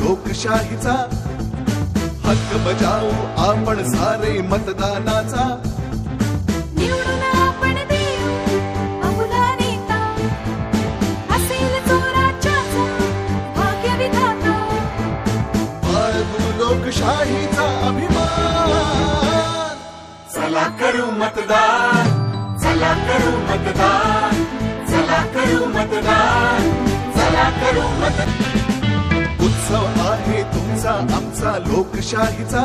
लोकशाहीचा हक्क बजावू आपण सारे मतदानाचा। निवडून आपण देऊ अमुला नेता, असेल जो राज्याचा भाग्यविधाता। बाळगू लोकशाहीचा अभिमान, चला करू मतदान, चला करू मतदान, चला करू मतदान, चला करू मतदान। उत्सव आहे तुमचा आमचा लोकशाहीचा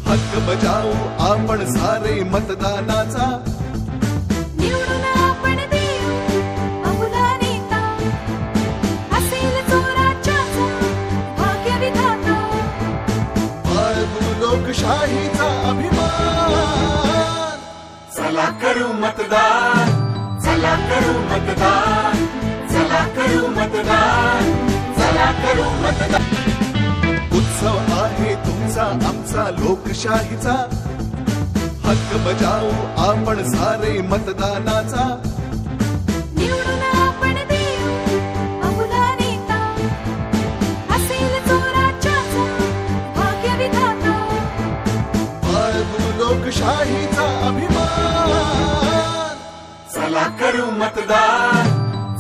हक्क बजावू आपण सारे मतदानाचा। निवडून आपण देऊ अमुला नेता, असेल जो राज्याचा भाग्यविधाता। बाळगू लोकशाहीचा अभिमान, चला करू मतदान, चला करू मतदान, चला करू मतदान, चला करू मतदान। उत्सव आहे तुमचा आमचा लोकशाहीचा हक्क बजावू आपण सारे मतदानाचा। निवडून आपण देऊ अमुला नेता, असेल जो राज्याचा भाग्यविधाता। बाळगू लोकशाहीचा अभिमान, चला करू मतदान,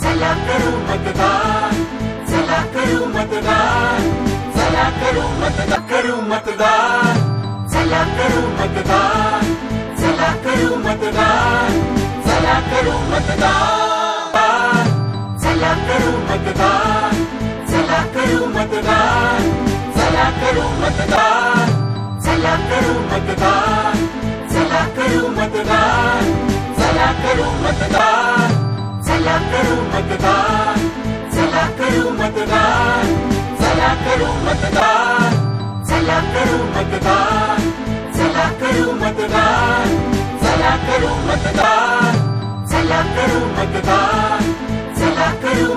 चला करू मतदान, चला करू मतदान, चला करू मतदान, करू मतदान, चला करू मतदान, चला करू मतदान, चला करू मतदान, चला करू मतदान, चला करू मतदान, चला करू मतदान, चला करू मतदान, चला करू मतदान, चला करू मतदान, चला करू मतदान, चला करू मतदान, चला करू मतदान, चला करू मतदान, चला करू मतदान, चला करू मतदान, चला करू मतदान, चला करू